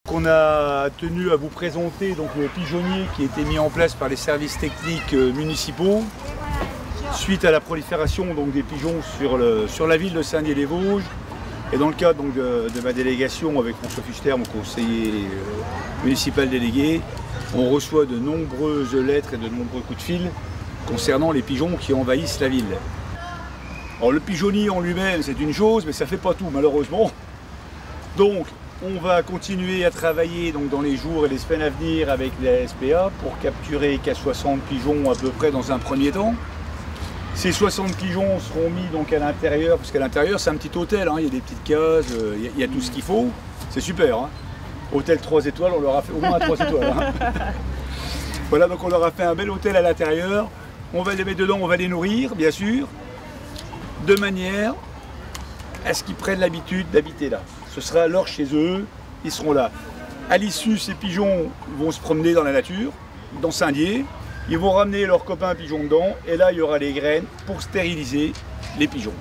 On a tenu à vous présenter donc, le pigeonnier qui a été mis en place par les services techniques municipaux suite à la prolifération donc, des pigeons sur la ville de Saint-Dié-les-Vosges. Et dans le cadre donc, de ma délégation avec François Fuster, mon conseiller municipal délégué, on reçoit de nombreuses lettres et de nombreux coups de fil concernant les pigeons qui envahissent la ville. Alors le pigeonnier en lui-même c'est une chose, mais ça ne fait pas tout malheureusement. Donc on va continuer à travailler donc, dans les jours et les semaines à venir avec la SPA pour capturer qu'à 60 pigeons à peu près dans un premier temps. Ces 60 pigeons seront mis donc à l'intérieur, parce qu'à l'intérieur c'est un petit hôtel, hein, il y a des petites cases, il y a tout ce qu'il faut, c'est super. Hein. Hôtel 3 étoiles, on leur a fait au moins 3 étoiles. Hein. Voilà, donc on leur a fait un bel hôtel à l'intérieur, on va les mettre dedans, on va les nourrir bien sûr, de manière à ce qu'ils prennent l'habitude d'habiter là. Ce sera alors chez eux, ils seront là. À l'issue, ces pigeons vont se promener dans la nature, dans Saint-Dié. Ils vont ramener leurs copains pigeons dedans et là, il y aura les graines pour stériliser les pigeons.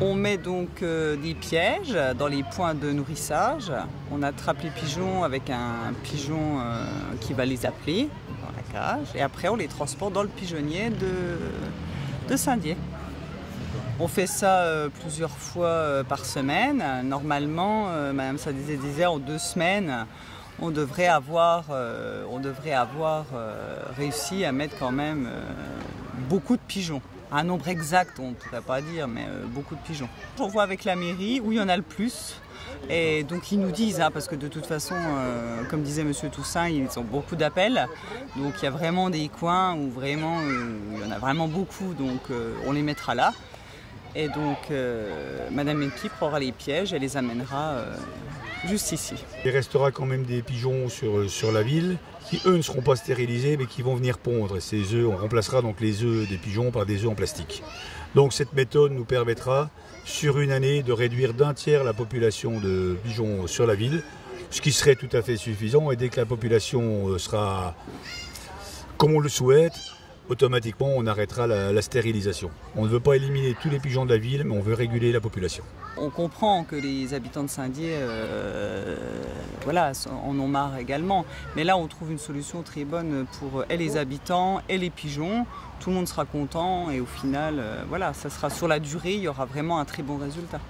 On met donc des pièges dans les points de nourrissage. On attrape les pigeons avec un pigeon qui va les appeler dans la cage. Et après, on les transporte dans le pigeonnier de Saint-Dié. On fait ça plusieurs fois par semaine. Normalement, Madame Sadizé disait en 2 semaines, on devrait avoir réussi à mettre quand même beaucoup de pigeons. Un nombre exact, on ne pourrait pas dire, mais beaucoup de pigeons. On voit avec la mairie où il y en a le plus. Et donc ils nous disent, hein, parce que de toute façon, comme disait Monsieur Toussaint, ils ont beaucoup d'appels. Donc il y a vraiment des coins où vraiment, il y en a vraiment beaucoup, donc on les mettra là. Et donc, Madame Elki prendra les pièges et les amènera juste ici. Il restera quand même des pigeons sur la ville qui, eux, ne seront pas stérilisés mais qui vont venir pondre. Et ces œufs, on remplacera donc les œufs des pigeons par des œufs en plastique. Donc cette méthode nous permettra, sur une année, de réduire d'1 tiers la population de pigeons sur la ville, ce qui serait tout à fait suffisant. Et dès que la population sera comme on le souhaite, automatiquement on arrêtera la stérilisation. On ne veut pas éliminer tous les pigeons de la ville, mais on veut réguler la population. On comprend que les habitants de Saint-Dié voilà, en ont marre également. Mais là on trouve une solution très bonne pour les habitants et les pigeons. Tout le monde sera content et au final, voilà, ça sera sur la durée, il y aura vraiment un très bon résultat.